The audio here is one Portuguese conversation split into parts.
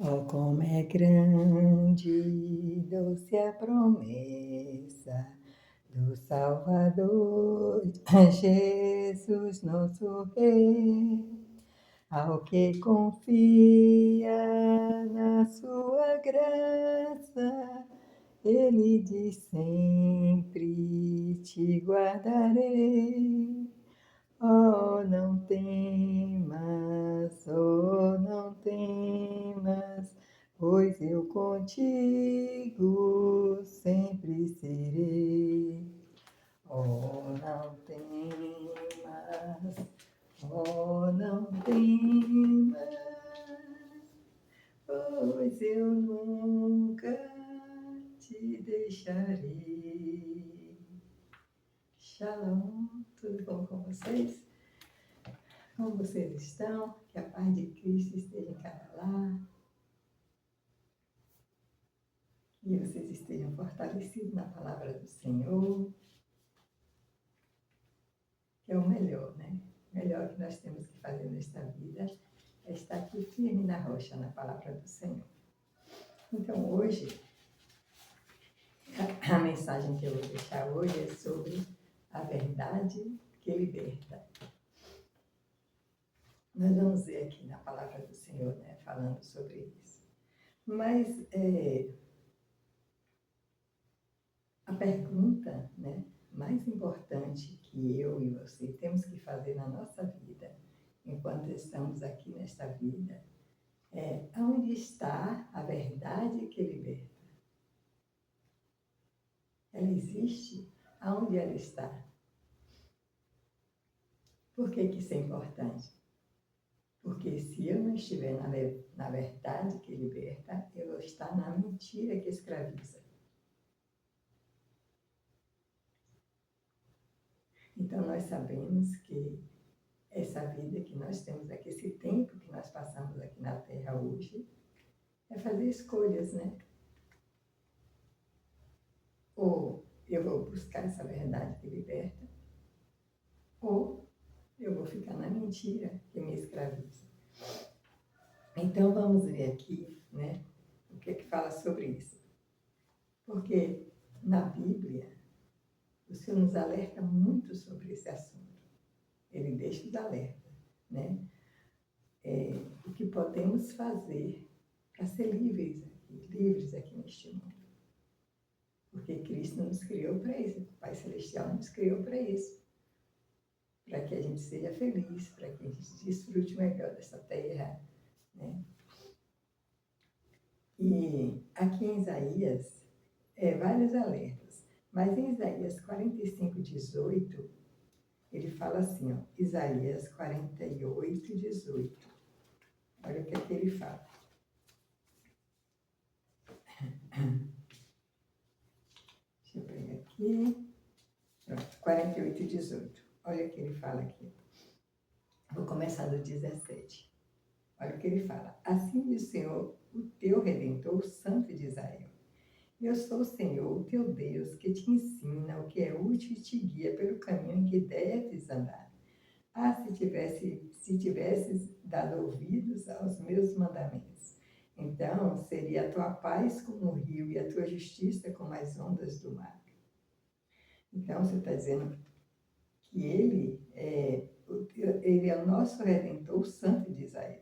Oh, como é grande, doce a promessa do Salvador, Jesus, nosso Rei, ao que confia na sua graça, ele diz sempre te guardarei. Oh, não temas, oh, não temas, pois eu contigo sempre serei. Oh, não temas, oh, não temas, pois eu nunca te deixarei. Shalom, tudo bom com vocês? Como vocês estão? Que a paz de Cristo esteja em cada lar. Que vocês estejam fortalecidos na palavra do Senhor. Que é o melhor, né? O melhor que nós temos que fazer nesta vida é estar aqui firme na rocha, na palavra do Senhor. Então, hoje, a mensagem que eu vou deixar hoje é sobre a verdade que liberta. Nós vamos ver aqui na palavra do Senhor, né? Falando sobre isso. Mas a pergunta, né, mais importante que eu e você temos que fazer na nossa vida, enquanto estamos aqui nesta vida, é: aonde está a verdade que liberta? Ela existe? Aonde ela está? Por que isso é importante? Porque se eu não estiver na verdade que liberta, eu vou estar na mentira que escraviza. Então, nós sabemos que essa vida que nós temos aqui, esse tempo que nós passamos aqui na Terra hoje, é fazer escolhas, né? Ou eu vou buscar essa verdade que liberta, ou eu vou ficar na mentira que me escraviza. Então, vamos ver aqui, né, o que é que fala sobre isso. Porque na Bíblia, o Senhor nos alerta muito sobre esse assunto. Ele deixa os alertas, né? O que podemos fazer para ser livres aqui neste mundo. Porque Cristo nos criou para isso, o Pai Celestial nos criou para isso. Para que a gente seja feliz, para que a gente desfrute melhor dessa terra, né? E aqui em Isaías, vários alertas, mas em Isaías 45:18, ele fala assim, ó, Isaías 48:18. Olha o que é que ele fala. Deixa eu pegar aqui. 48:18. Olha o que ele fala aqui. Vou começar do 17. Olha o que ele fala. Assim diz o Senhor, o teu Redentor, o Santo de Israel. Eu sou o Senhor, o teu Deus, que te ensina o que é útil e te guia pelo caminho em que deves andar. Ah, se tivesses dado ouvidos aos meus mandamentos, então seria a tua paz como o rio e a tua justiça como as ondas do mar. Então, você está dizendo que ele é o nosso Redentor, o Santo de Israel.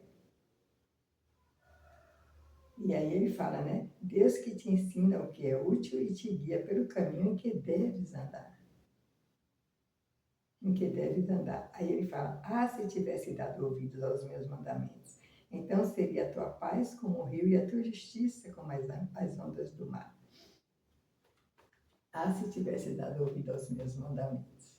E aí ele fala, né? Deus que te ensina o que é útil e te guia pelo caminho em que deves andar. Em que deves andar. Aí ele fala, ah, se tivesse dado ouvidos aos meus mandamentos, então seria a tua paz como o rio e a tua justiça como as ondas do mar. Ah, se tivesse dado ouvido aos meus mandamentos.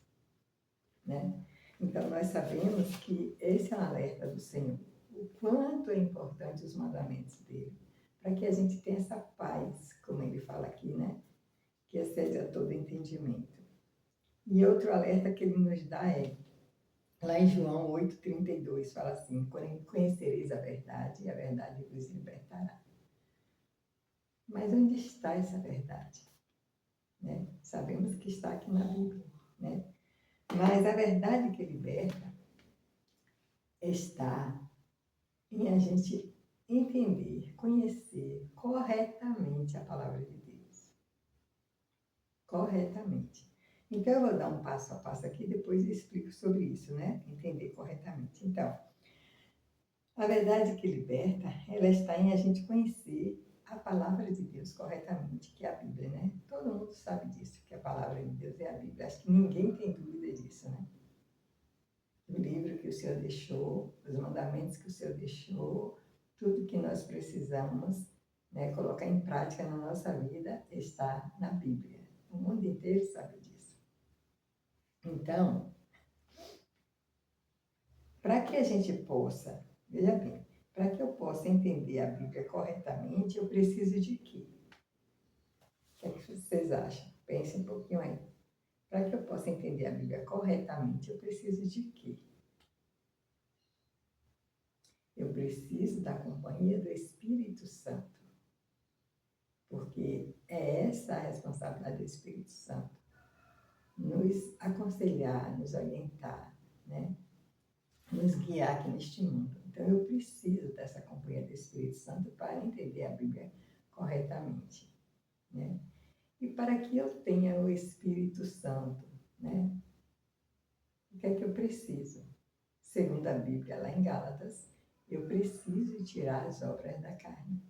Né? Então, nós sabemos que esse é um alerta do Senhor. O quanto é importante os mandamentos dele. Para que a gente tenha essa paz, como ele fala aqui, né? Que excede a todo entendimento. E outro alerta que ele nos dá é, lá em João 8:32, fala assim, conhecereis a verdade vos libertará. Mas onde está essa verdade? Né? Sabemos que está aqui na Bíblia, né? Mas a verdade que liberta está em a gente entender, conhecer corretamente a palavra de Deus. Corretamente. Então, eu vou dar um passo a passo aqui, depois eu explico sobre isso, né? Entender corretamente. Então, a verdade que liberta, ela está em a gente conhecer a palavra de Deus corretamente, que é a Bíblia, né? Todo mundo sabe disso, que a palavra de Deus é a Bíblia. Acho que ninguém tem dúvida disso, né? O livro que o Senhor deixou, os mandamentos que o Senhor deixou, tudo que nós precisamos, né, colocar em prática na nossa vida está na Bíblia. O mundo inteiro sabe disso. Então, para que a gente possa, veja bem, para que eu possa entender a Bíblia corretamente, eu preciso de quê? O que é que vocês acham? Pensem um pouquinho aí. Para que eu possa entender a Bíblia corretamente, eu preciso de quê? Eu preciso da companhia do Espírito Santo. Porque é essa a responsabilidade do Espírito Santo. Nos aconselhar, nos orientar, né? Nos guiar aqui neste mundo. Então, eu preciso dessa companhia do Espírito Santo para entender a Bíblia corretamente, né? E para que eu tenha o Espírito Santo, né? O que é que eu preciso? Segundo a Bíblia, lá em Gálatas, eu preciso tirar as obras da carne.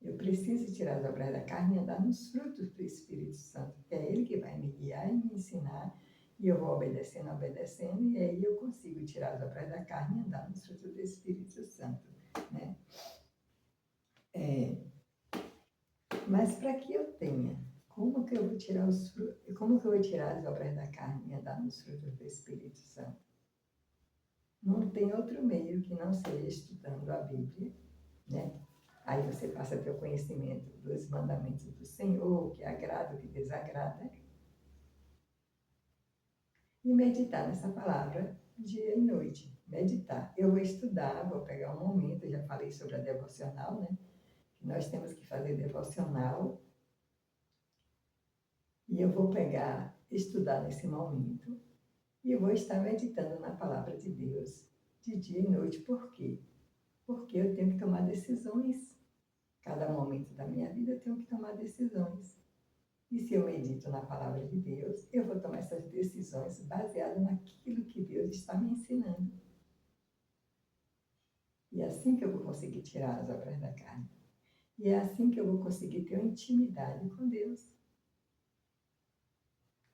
Eu preciso tirar as obras da carne e andar nos frutos do Espírito Santo, que é Ele que vai me guiar e me ensinar, e eu vou obedecendo, obedecendo, e aí eu consigo tirar as obras da carne e andar nos frutos do Espírito Santo, né? Mas para que eu tenha, como que eu vou tirar como que eu vou tirar as obras da carne e andar nos frutos do Espírito Santo? Não tem outro meio que não seja estudando a Bíblia, né? Aí você passa a ter o conhecimento dos mandamentos do Senhor, o que agrada, o que desagrada. E meditar nessa palavra dia e noite. Meditar. Eu vou estudar, vou pegar um momento, eu já falei sobre a devocional, né? Que nós temos que fazer devocional. E eu vou pegar, estudar nesse momento. E eu vou estar meditando na palavra de Deus de dia e noite. Por quê? Porque eu tenho que tomar decisões. Cada momento da minha vida eu tenho que tomar decisões. E se eu medito na palavra de Deus, eu vou tomar essas decisões baseadas naquilo que Deus está me ensinando. E é assim que eu vou conseguir tirar as obras da carne. E é assim que eu vou conseguir ter uma intimidade com Deus.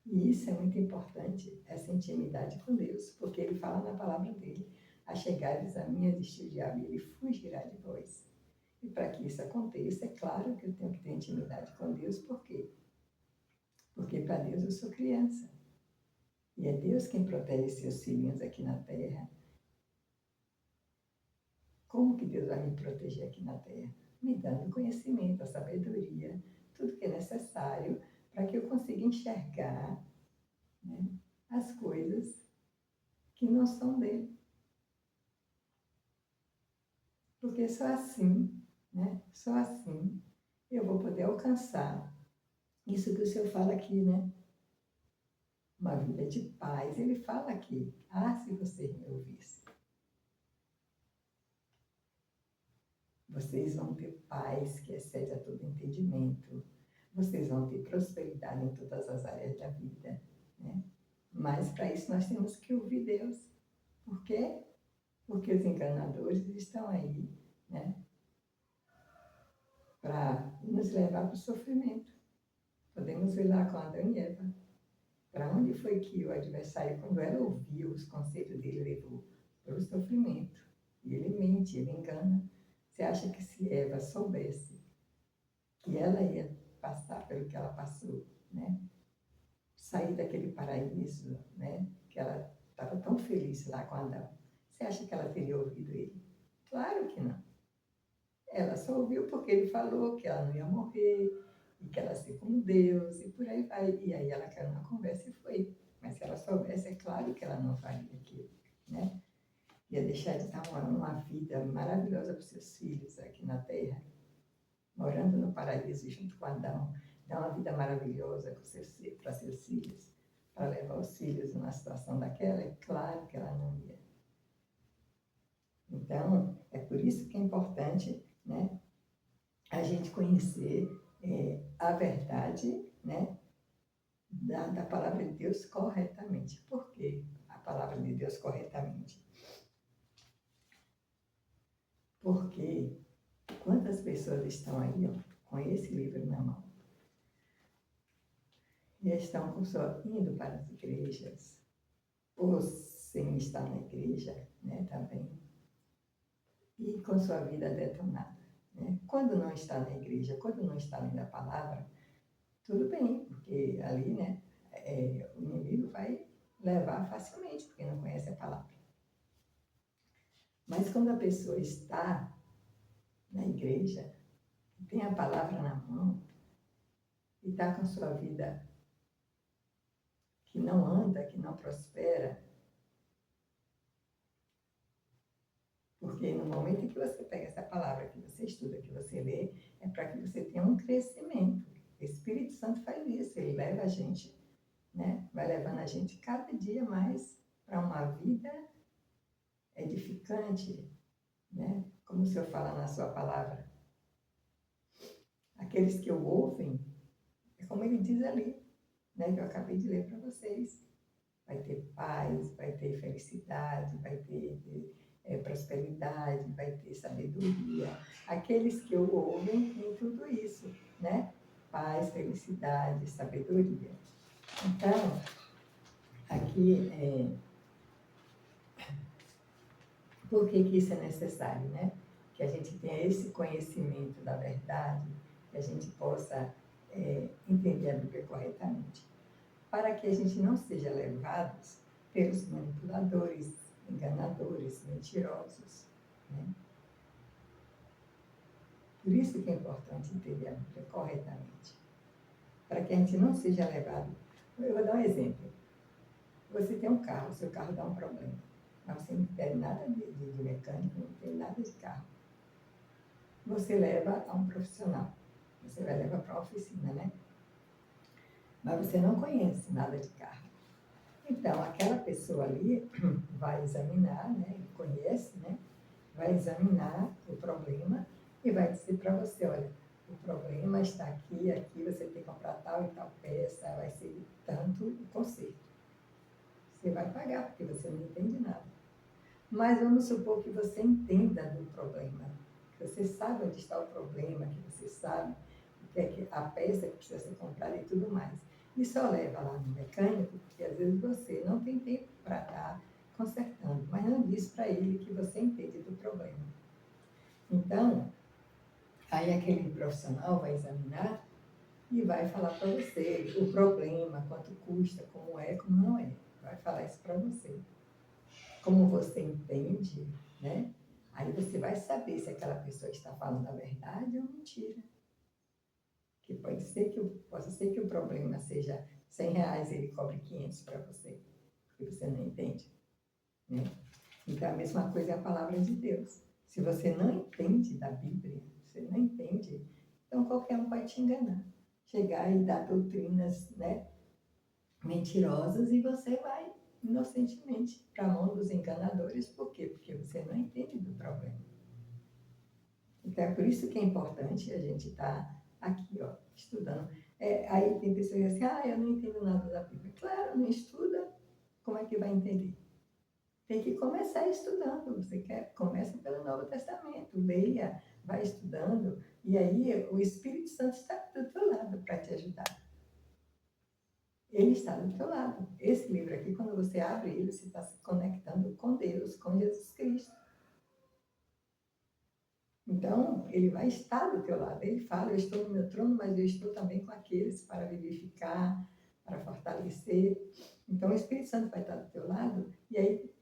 E isso é muito importante, essa intimidade com Deus, porque Ele fala na palavra dele: achegares a mim, existe o diabo, e ele fugirá de vós. E para que isso aconteça, é claro que eu tenho que ter intimidade com Deus, por quê? Porque para Deus eu sou criança. E é Deus quem protege seus filhinhos aqui na terra. Como que Deus vai me proteger aqui na terra? Me dando o conhecimento, a sabedoria, tudo que é necessário para que eu consiga enxergar, né, as coisas que não são dele. Porque só assim, né, só assim eu vou poder alcançar isso que o Senhor fala aqui, né? Uma vida de paz. Ele fala aqui: ah, se vocês me ouvissem. Vocês vão ter paz que excede a todo entendimento. Vocês vão ter prosperidade em todas as áreas da vida, né? Mas para isso nós temos que ouvir Deus. Por quê? Porque os enganadores estão aí, né? Para nos levar para o sofrimento. Podemos ver lá com Adão e Eva. Para onde foi que o adversário, quando ela ouviu os conselhos dele, levou? Para o sofrimento. E ele mente, ele engana. Você acha que se Eva soubesse que ela ia passar pelo que ela passou, né? Sair daquele paraíso, né? Que ela estava tão feliz lá com Adão. Você acha que ela teria ouvido ele? Claro que não. Ela só ouviu porque ele falou que ela não ia morrer, e que ela ia ser como Deus, e por aí vai. E aí ela caiu na conversa e foi. Mas se ela soubesse, é claro que ela não faria aquilo, né? Ia deixar de estar morando uma vida maravilhosa para os seus filhos aqui na Terra, morando no paraíso junto com Adão, dar uma vida maravilhosa para seus filhos, para levar os filhos numa situação daquela, é claro que ela não ia. Então, é por isso que é importante, né, a gente conhecer a verdade, né, da palavra de Deus corretamente. Por quê a palavra de Deus corretamente? Porque quantas pessoas estão aí, ó, com esse livro na mão? E estão indo para as igrejas, ou sem estar na igreja, né, também, e com sua vida detonada. Né? Quando não está na igreja, quando não está lendo a palavra, tudo bem, porque ali, né, o inimigo vai levar facilmente, porque não conhece a palavra. Mas quando a pessoa está na igreja, tem a palavra na mão, e está com sua vida que não anda, que não prospera, porque no momento em que você pega essa palavra, que você estuda, que você lê, é para que você tenha um crescimento. O Espírito Santo faz isso, ele leva a gente, né? Vai levando a gente cada dia mais para uma vida edificante, né? Como o Senhor fala na sua palavra. Aqueles que o ouvem, é como ele diz ali, né? Que eu acabei de ler para vocês. Vai ter paz, vai ter felicidade, vai ter prosperidade, vai ter sabedoria. Aqueles que o ouvem têm tudo isso, né? Paz, felicidade, sabedoria. Então, aqui, por que isso é necessário, né? Que a gente tenha esse conhecimento da verdade, que a gente possa entender a Bíblia corretamente, para que a gente não seja levados pelos manipuladores, enganadores, mentirosos. Né? Por isso que é importante entender a Bíblia corretamente, para que a gente não seja levado. Eu vou dar um exemplo. Você tem um carro, seu carro dá um problema, mas você não tem nada de mecânico, não tem nada de carro. Você leva a um profissional, você vai levar para a oficina, né? Mas você não conhece nada de carro. Então, aquela pessoa ali vai examinar, né? Ele conhece, né? Vai examinar o problema e vai dizer para você, olha, o problema está aqui, aqui, você tem que comprar tal e tal peça, vai ser tanto o conserto. Você vai pagar, porque você não entende nada. Mas vamos supor que você entenda do problema, que você sabe onde está o problema, que você sabe o que é a peça que precisa ser comprada e tudo mais. E só leva lá no mecânico, porque às vezes você não tem tempo para estar consertando, mas não diz para ele que você entende do problema. Então, aí aquele profissional vai examinar e vai falar para você o problema, quanto custa, como é, como não é. Vai falar isso para você. Como você entende, né? Aí você vai saber se aquela pessoa está falando a verdade ou mentira. Que possa ser que o problema seja R$ 100 e ele cobre 500 para você, porque você não entende. Né? Então, a mesma coisa é a palavra de Deus. Se você não entende da Bíblia, você não entende, então qualquer um vai te enganar. Chegar e dar doutrinas, né, mentirosas e você vai inocentemente para a mão dos enganadores. Por quê? Porque você não entende do problema. Então, é por isso que é importante a gente estar aqui, ó, estudando. Aí tem pessoas que dizem assim, eu não entendo nada da Bíblia. Claro, não estuda, como é que vai entender? Tem que começar estudando. Você quer? Começa pelo Novo Testamento, leia, vai estudando, e aí o Espírito Santo está do teu lado para te ajudar. Ele está do teu lado. Esse livro aqui, quando você abre ele, você está se conectando com Deus, com Jesus Cristo. Então, ele vai estar do teu lado. Ele fala, eu estou no meu trono, mas eu estou também com aqueles para vivificar, para fortalecer. Então, o Espírito Santo vai estar do teu lado, e aí,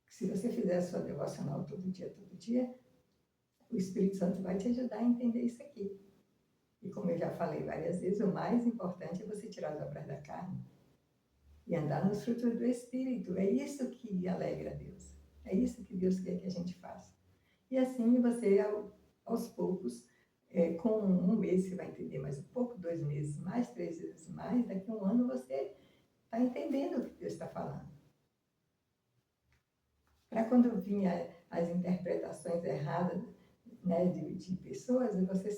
se você fizer a sua devocional todo dia, o Espírito Santo vai te ajudar a entender isso aqui. E como eu já falei várias vezes, o mais importante é você tirar as obras da carne e andar nos frutos do Espírito. É isso que alegra a Deus. É isso que Deus quer que a gente faça. E assim você, aos poucos, com um mês você vai entender mais um pouco, 2 meses mais, 3 vezes mais, daqui a um ano você está entendendo o que Deus está falando. Para quando vinha as interpretações erradas, né, de pessoas, e você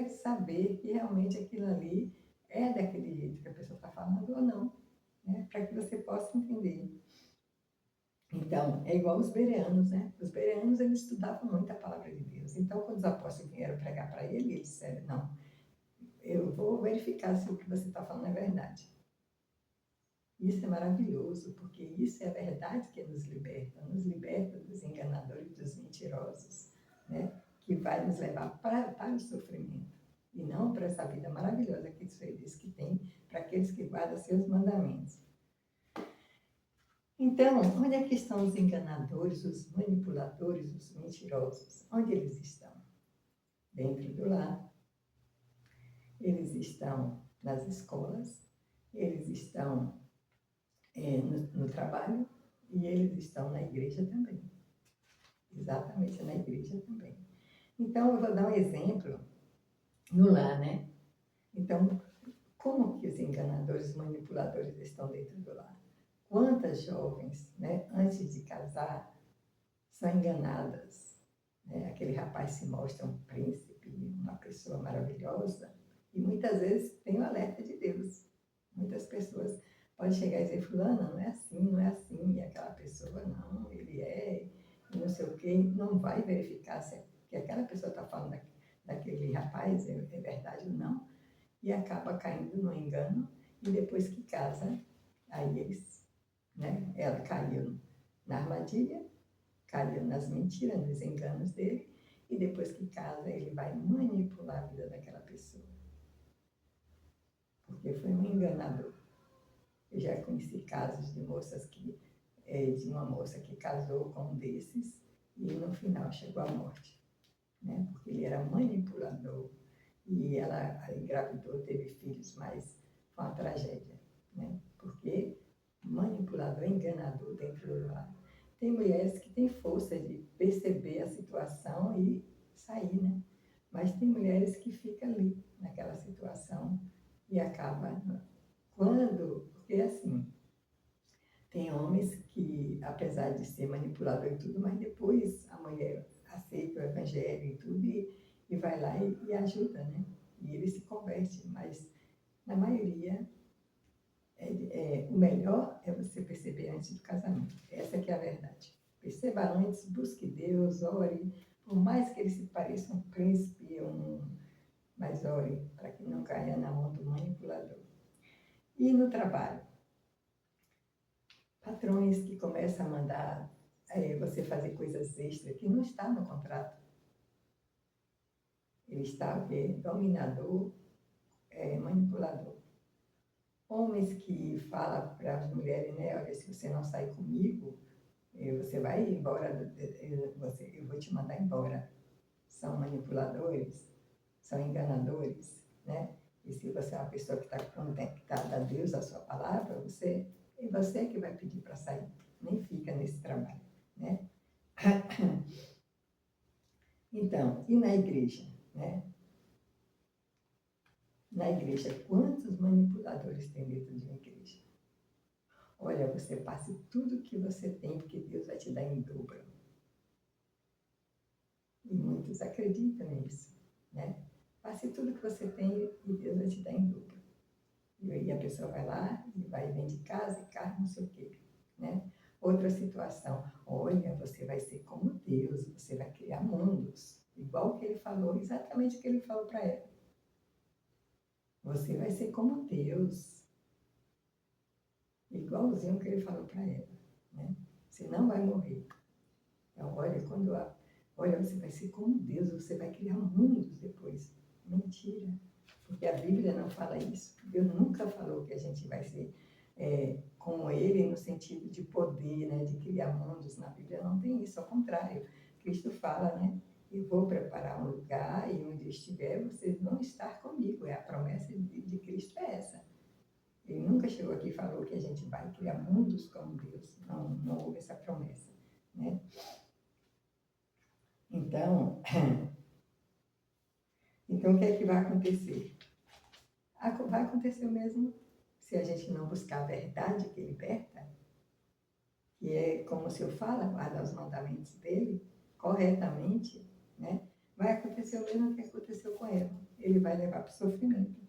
saber que realmente aquilo ali é daquele jeito que a pessoa está falando ou não, né, para que você possa entender. Então, é igual os bereanos, né? Os bereanos, eles estudavam muito a palavra de Deus. Então, quando os apóstolos vieram pregar para ele, eles disseram, não, eu vou verificar se o que você está falando é verdade. Isso é maravilhoso, porque isso é a verdade que nos liberta dos enganadores, dos mentirosos, né? Que vai nos levar para o sofrimento, e não para essa vida maravilhosa que Ele diz que tem para aqueles que guardam seus mandamentos. Então, onde é que estão os enganadores, os manipuladores, os mentirosos? Onde eles estão? Dentro do lar. Eles estão nas escolas, eles estão no trabalho e eles estão na igreja também. Exatamente, na igreja também. Então, eu vou dar um exemplo no lar, né? Então, como que os enganadores, os manipuladores estão dentro do lar? Quantas jovens, né, antes de casar, são enganadas, né? Aquele rapaz se mostra um príncipe, uma pessoa maravilhosa, e muitas vezes tem o alerta de Deus. Muitas pessoas podem chegar e dizer, fulana, não é assim, não é assim, e aquela pessoa, não, ele é, e não sei o quê, não vai verificar se que aquela pessoa está falando daquele rapaz é verdade ou não, e acaba caindo no engano, e depois que casa, aí eles, né, ela caiu na armadilha, caiu nas mentiras, nos enganos dele, e depois que casa, ele vai manipular a vida daquela pessoa. Porque foi um enganador. Eu já conheci casos de moças de uma moça que casou com um desses, e no final chegou à morte, né? Porque ele era manipulador, e ela engravidou, teve filhos, mas foi uma tragédia, né? Porque manipulador, enganador dentro do lar. Tem mulheres que têm força de perceber a situação e sair, né? Mas tem mulheres que ficam ali, naquela situação, e acaba porque assim, tem homens que, apesar de ser manipulador e tudo, mas depois a mulher aceita o evangelho e tudo, e vai lá e ajuda, né? E ele se converte, mas na maioria o melhor é você perceber antes do casamento. Essa que é a verdade. Perceba antes, busque Deus, ore, por mais que ele se pareça um príncipe, mas ore, para que não caia na mão do manipulador. E no trabalho? Patrões que começam a mandar você fazer coisas extras que não está no contrato. Ele está dominador, manipulador. Homens que falam para as mulheres, né, olha, se você não sair comigo, você vai embora, eu vou te mandar embora. São manipuladores, são enganadores, né? E se você é uma pessoa que está conectada a Deus, a sua palavra, é você que vai pedir para sair, nem fica nesse trabalho, né? Então, e na igreja, né? Na igreja, quantos manipuladores tem dentro de uma igreja? Olha, você passe tudo que você tem, porque Deus vai te dar em dobro. E muitos acreditam nisso, né? Passe tudo que você tem e Deus vai te dar em dobro. E a pessoa vai lá e vai vender casa e carro, não sei o quê, né? Outra situação, olha, você vai ser como Deus, você vai criar mundos, igual o que ele falou, exatamente o que ele falou para ela. Você vai ser como Deus, igualzinho o que ele falou para ela, né? Você não vai morrer. Então, olha, você vai ser como Deus, você vai criar mundos depois. Mentira, porque a Bíblia não fala isso. Deus nunca falou que a gente vai ser como Ele no sentido de poder, né, de criar mundos. Na Bíblia não tem isso, ao contrário. Cristo fala, né, eu vou preparar um lugar e onde eu estiver, vocês vão estar comigo. A promessa de Cristo é essa. Ele nunca chegou aqui e falou que a gente vai criar mundos como Deus. Não houve essa promessa, né? Então, o que é que vai acontecer? Vai acontecer o mesmo se a gente não buscar a verdade que liberta. que é como se eu falo, guardar os mandamentos dele corretamente, né? Vai acontecer o mesmo que aconteceu com Eva. Ele vai levar para o sofrimento.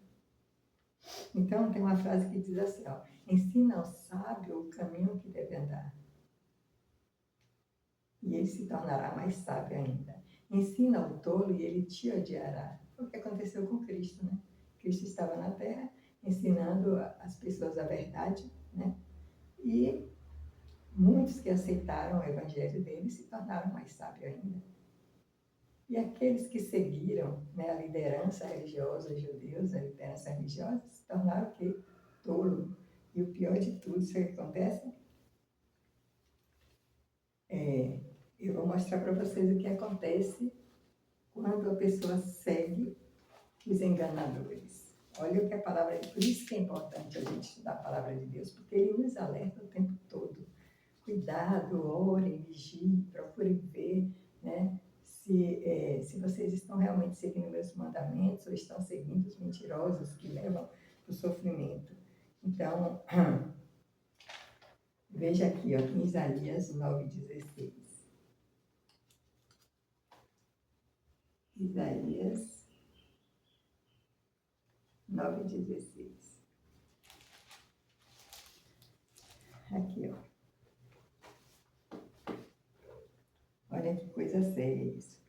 Então, tem uma frase que diz assim, ó, ensina ao sábio o caminho que deve andar, e ele se tornará mais sábio ainda. Ensina ao tolo e ele te odiará. Foi o que aconteceu com Cristo, né? Cristo estava na terra ensinando as pessoas a verdade, né? E muitos que aceitaram o evangelho dele se tornaram mais sábios ainda. E aqueles que seguiram, né, a liderança religiosa, os judeus, a liderança religiosa, se tornaram o quê? Tolo. E o pior de tudo, isso que acontece, eu vou mostrar para vocês o que acontece quando a pessoa segue os enganadores. Olha o que a palavra, por isso que é importante a gente estudar a palavra de Deus, porque ele nos alerta o tempo todo. Cuidado, orem, vigiem, procurem ver, né, se vocês estão realmente seguindo meus mandamentos ou estão seguindo os mentirosos que levam para o sofrimento. Então, veja aqui, ó, em Isaías 9,16. Isaías 9,16. Aqui, ó. Olha que coisa séria isso.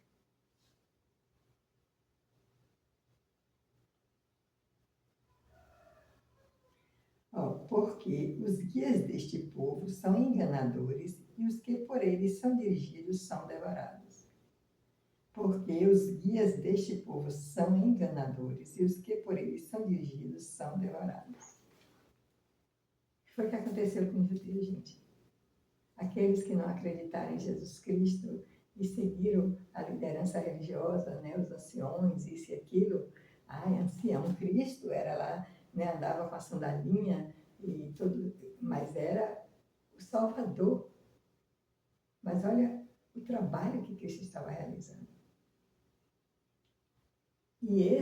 Ó, porque os guias deste povo são enganadores e os que por eles são dirigidos são devorados. Porque os guias deste povo são enganadores e os que por eles são dirigidos são devorados. O que foi que aconteceu com os judeus, gente? Aqueles que não acreditaram em Jesus Cristo e seguiram a liderança religiosa, né, os anciões, isso e aquilo. Ai, ancião, Cristo era lá, né, andava com a sandalinha e tudo, mas era o Salvador. Mas olha o trabalho que Cristo estava realizando. E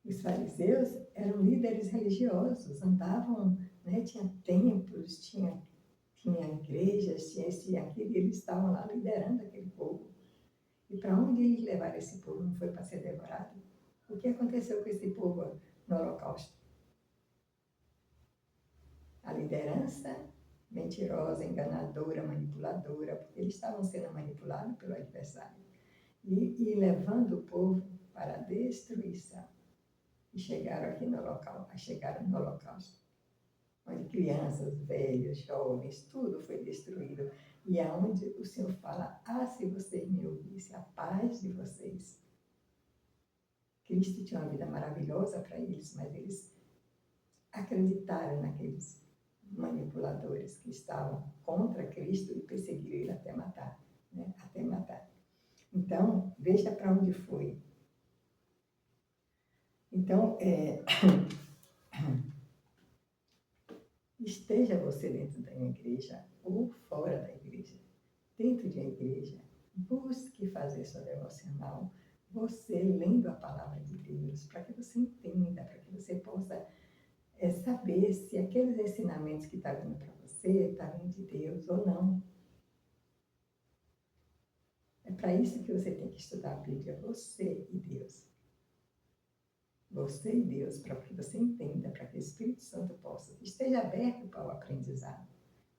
os fariseus eram líderes religiosos, andavam, né, tinha templos, tinha igrejas, tinha esse e aquilo, e eles estavam lá liderando aquele povo. E para onde eles levaram esse povo? Não foi para ser devorado? O que aconteceu com esse povo no Holocausto? A liderança mentirosa, enganadora, manipuladora, porque eles estavam sendo manipulados pelo adversário. E levando o povo para a destruição. E chegaram aqui no local, chegaram no Holocausto, onde crianças, velhos, jovens, tudo foi destruído. E aonde o Senhor fala, se vocês me ouvissem, a paz de vocês. Cristo tinha uma vida maravilhosa para eles, mas eles acreditaram naqueles manipuladores que estavam contra Cristo e perseguiram ele até matar, né? Até matar. Então, veja para onde foi. Então, esteja você dentro da igreja ou fora da igreja. Dentro de uma igreja, busque fazer sua devocional, você lendo a palavra de Deus, para que você entenda, para que você possa saber se aqueles ensinamentos que estão vindo para você estão vindo de Deus ou não. É para isso que você tem que estudar a Bíblia, você e Deus. Você e Deus, para que você entenda, para que o Espírito Santo possa, esteja aberto para o aprendizado.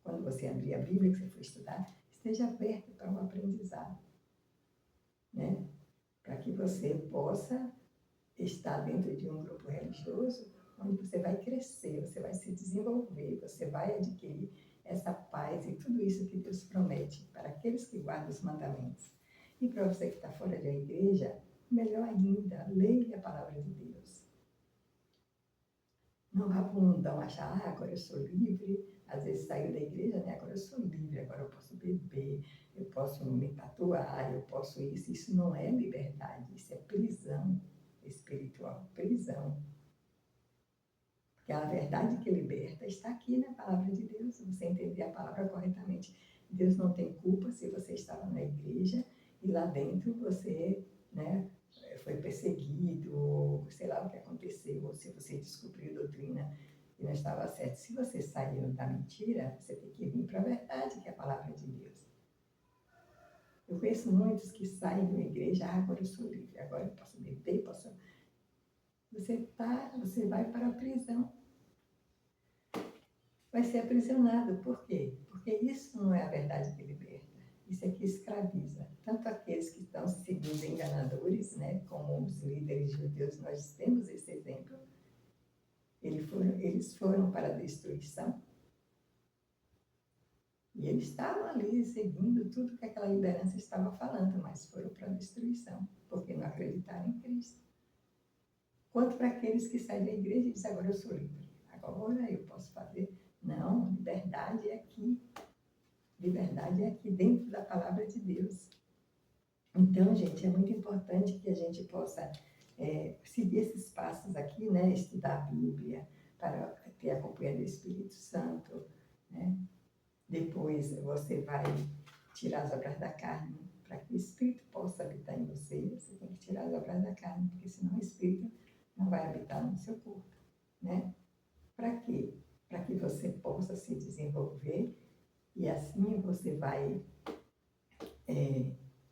Quando você abrir a Bíblia que você for estudar, esteja aberto para o aprendizado, né? Para que você possa estar dentro de um grupo religioso onde você vai crescer, você vai se desenvolver, você vai adquirir essa paz e tudo isso que Deus promete para aqueles que guardam os mandamentos. E para você que está fora da igreja, melhor ainda, leia a palavra de Deus. Não vá para o mundão achar, agora eu sou livre. Às vezes saiu da igreja, né? Agora eu sou livre, agora eu posso beber, eu posso me tatuar, eu posso isso. Isso não é liberdade, isso é prisão espiritual, prisão. Porque a verdade que liberta está aqui na palavra de Deus, se você entender a palavra corretamente. Deus não tem culpa se você estava na igreja e lá dentro você, né, foi perseguido, ou sei lá o que aconteceu, ou se você descobriu doutrina não estava certo. Se você saiu da mentira, você tem que vir para a verdade, que é a palavra de Deus. Eu conheço muitos que saem de uma igreja, agora eu sou livre, agora eu posso beber, posso... Você vai para a prisão. Vai ser aprisionado. Por quê? Porque isso não é a verdade que liberta. Isso é que escraviza. Tanto aqueles que estão seguindo enganadores, né, como os líderes judeus, nós temos esse exemplo. Eles foram para a destruição. E eles estavam ali seguindo tudo que aquela liderança estava falando, mas foram para a destruição, porque não acreditaram em Cristo. Quanto para aqueles que saem da igreja e dizem, agora eu sou livre, agora eu posso fazer. Não, liberdade é aqui. Liberdade é aqui dentro da palavra de Deus. Então, gente, é muito importante que a gente possa seguir esses passos aqui, né? Estudar a Bíblia, para ter a companhia do Espírito Santo, né? Depois você vai tirar as obras da carne, para que o Espírito possa habitar em você. Você tem que tirar as obras da carne, porque senão o Espírito não vai habitar no seu corpo, né? Para quê? Para que você possa se desenvolver e assim você vai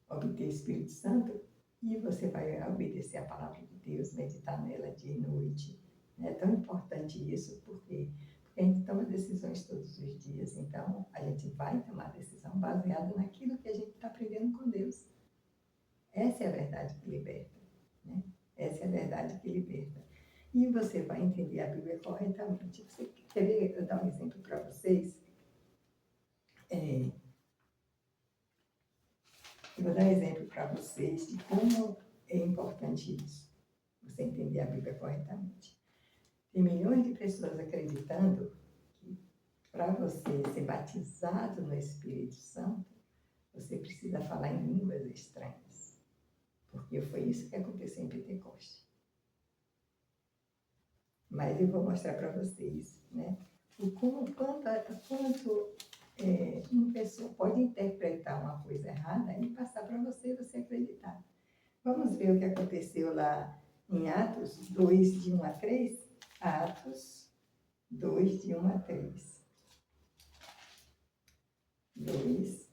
obter o Espírito Santo e você vai obedecer a palavra de Deus, meditar nela dia e noite. É tão importante isso, porque a gente toma decisões todos os dias, então a gente vai tomar decisão baseada naquilo que a gente está aprendendo com Deus. Essa é a verdade que liberta, né? Essa é a verdade que liberta. E você vai entender a Bíblia corretamente. Você quer ver, eu dar um exemplo para vocês? Eu vou dar um exemplo para vocês de como é importante isso, você entender a Bíblia corretamente. Tem milhões de pessoas acreditando que para você ser batizado no Espírito Santo, você precisa falar em línguas estranhas. Porque foi isso que aconteceu em Pentecoste. Mas eu vou mostrar para vocês, né? Quanto uma pessoa pode interpretar uma coisa errada e passar para você acreditar. Vamos ver o que aconteceu lá em Atos 2, de 1 a 3? Atos 2, de 1 a 3. 2,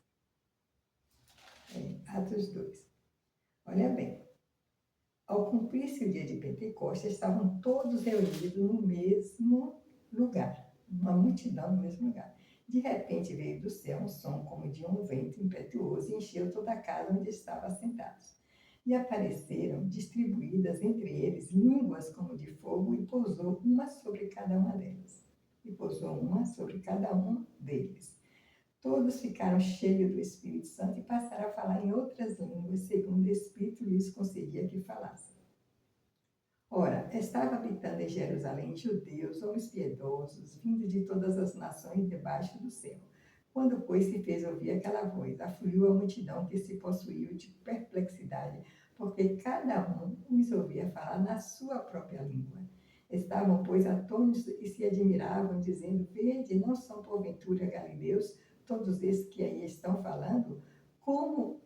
Atos 2. Olha bem. Ao cumprir-se o dia de Pentecostes, estavam todos reunidos no mesmo lugar, uma multidão no mesmo lugar. De repente veio do céu um som como de um vento impetuoso e encheu toda a casa onde estavam assentados. E apareceram, distribuídas entre eles, línguas como de fogo, e pousou uma sobre cada uma delas. Todos ficaram cheios do Espírito Santo e passaram a falar em outras línguas, segundo o Espírito lhes concedia que falassem. Ora, estava habitando em Jerusalém judeus, homens piedosos, vindos de todas as nações debaixo do céu. Quando, pois, se fez ouvir aquela voz, afluiu a multidão que se possuiu de perplexidade, porque cada um os ouvia falar na sua própria língua. Estavam, pois, atônitos e se admiravam, dizendo, vede, não são porventura galileus todos esses que aí estão falando? Como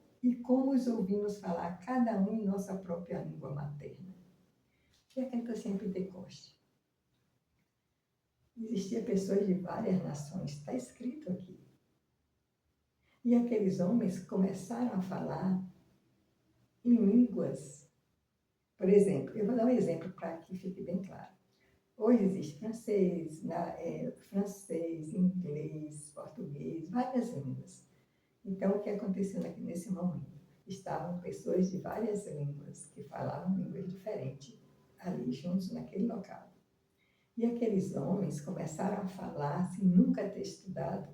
os ouvimos falar, cada um em nossa própria língua materna? O que aconteceu em Pentecoste? Existiam pessoas de várias nações, está escrito aqui. E aqueles homens começaram a falar em línguas. Por exemplo, eu vou dar um exemplo para que fique bem claro. Hoje existe francês, inglês, português, várias línguas. Então, o que aconteceu nesse momento? Estavam pessoas de várias línguas, que falavam línguas diferentes, ali juntos naquele local. E aqueles homens começaram a falar, sem nunca ter estudado,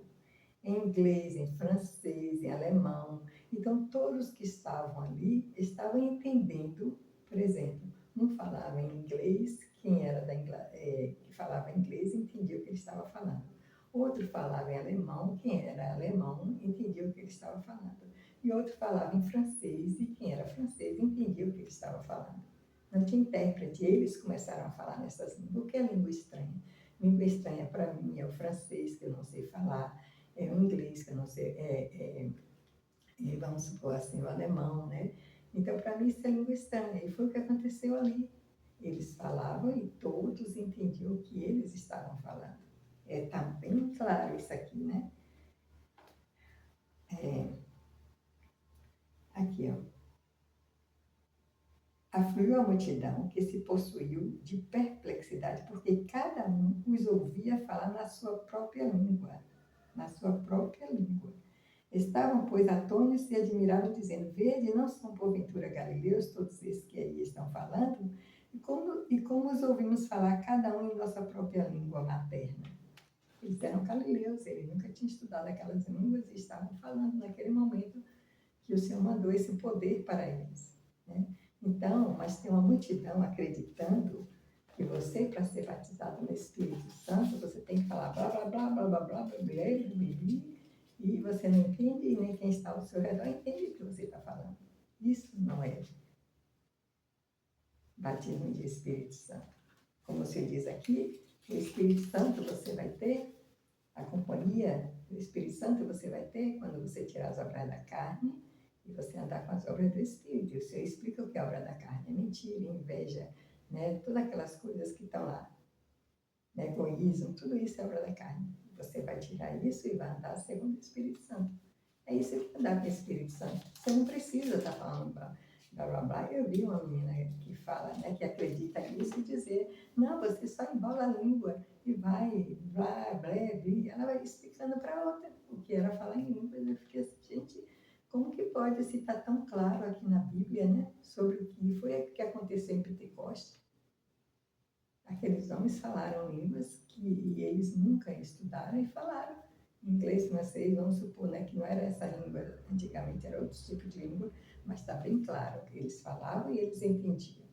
em inglês, em francês, em alemão. Então, todos que estavam ali estavam entendendo, por exemplo, um falava em inglês, quem era que falava inglês entendia o que ele estava falando. Outro falava em alemão, quem era alemão entendia o que ele estava falando. E outro falava em francês, e quem era francês entendia o que ele estava falando. Não tinha intérprete, eles começaram a falar nessas línguas. O que é língua estranha? Língua estranha para mim é o francês, que eu não sei falar, é o inglês, que eu não sei, vamos supor assim, o alemão, né? Então, para mim, isso é língua estranha. E foi o que aconteceu ali. Eles falavam e todos entendiam o que eles estavam falando. Tá bem claro isso aqui, né? Aqui, ó. Afluiu a multidão que se possuiu de perplexidade, porque cada um os ouvia falar na sua própria língua. Na sua própria língua. Estavam, pois, atônitos e admiravam, dizendo: Vede, não são porventura galileus todos esses que aí estão falando? E como os ouvimos falar, cada um em nossa própria língua materna? Eles eram galileus, eles nunca tinham estudado aquelas línguas e estavam falando naquele momento que o Senhor mandou esse poder para eles. Né? Então, mas tem uma multidão acreditando que você, para ser batizado no Espírito Santo, você tem que falar blá, blá, blá, blá, blá, blá, blá, blá, e você não entende, e nem quem está ao seu redor entende o que você está falando. Isso não é batismo de Espírito Santo. Como se diz aqui, o Espírito Santo você vai ter, a companhia do Espírito Santo você vai ter quando você tirar as obras da carne e você andar com as obras do Espírito. E o Senhor explica o que é a obra da carne: é mentira, inveja, né? Todas aquelas coisas que estão lá. Né? Egoísmo, tudo isso é obra da carne. Você vai tirar isso e vai andar segundo o Espírito Santo. É isso que é andar com o Espírito Santo. Você não precisa estar falando blá, blá, blá, blá. Eu vi uma menina que fala, né, que acredita nisso e dizer: não, você só embola a língua e vai, blá, blá, blá. Ela vai explicando para outra o que era falar em línguas. Eu fiquei assim, gente, como que pode, se está tão claro aqui na Bíblia, né, sobre o que foi que aconteceu em Pentecostes? Aqueles homens falaram línguas que eles nunca estudaram e falaram. Inglês, francês, vamos supor, né, que não era essa língua, antigamente era outro tipo de língua, mas está bem claro que eles falavam e eles entendiam.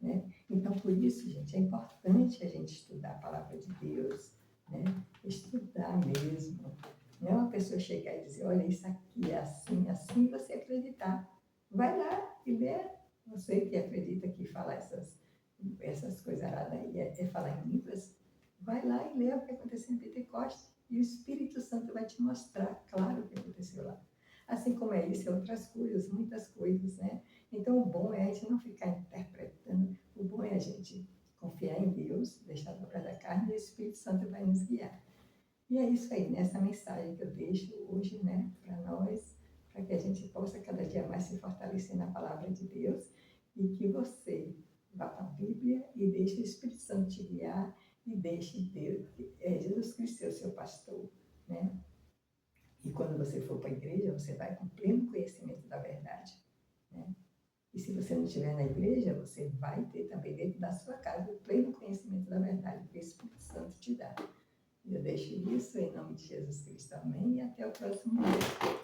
Né? Então, por isso, gente, é importante a gente estudar a palavra de Deus, né? Estudar mesmo. Não é uma pessoa chegar e dizer: olha, isso aqui é assim, assim, você acreditar. Vai lá e lê. Você que acredita que fala essas coisas erradas aí, é falar em línguas, vai lá e lê o que aconteceu em Pentecostes. E o Espírito Santo vai te mostrar, claro, o que aconteceu lá. Assim como é isso, outras coisas, muitas coisas, né? Então, o bom é a gente não ficar interpretando, o bom é a gente confiar em Deus, deixar a obra da carne, e o Espírito Santo vai nos guiar. E é isso aí, nessa mensagem que eu deixo hoje, né, para nós, para que a gente possa cada dia mais se fortalecer na palavra de Deus e que você vá para a Bíblia e deixe o Espírito Santo te guiar e deixe Deus, Jesus Cristo ser o seu pastor, né? E quando você for para a igreja, você vai com pleno conhecimento da verdade, né? E se você não estiver na igreja, você vai ter também dentro da sua casa o pleno conhecimento da verdade que o Espírito Santo te dá. Eu deixo isso em nome de Jesus Cristo. Amém. E até o próximo vídeo.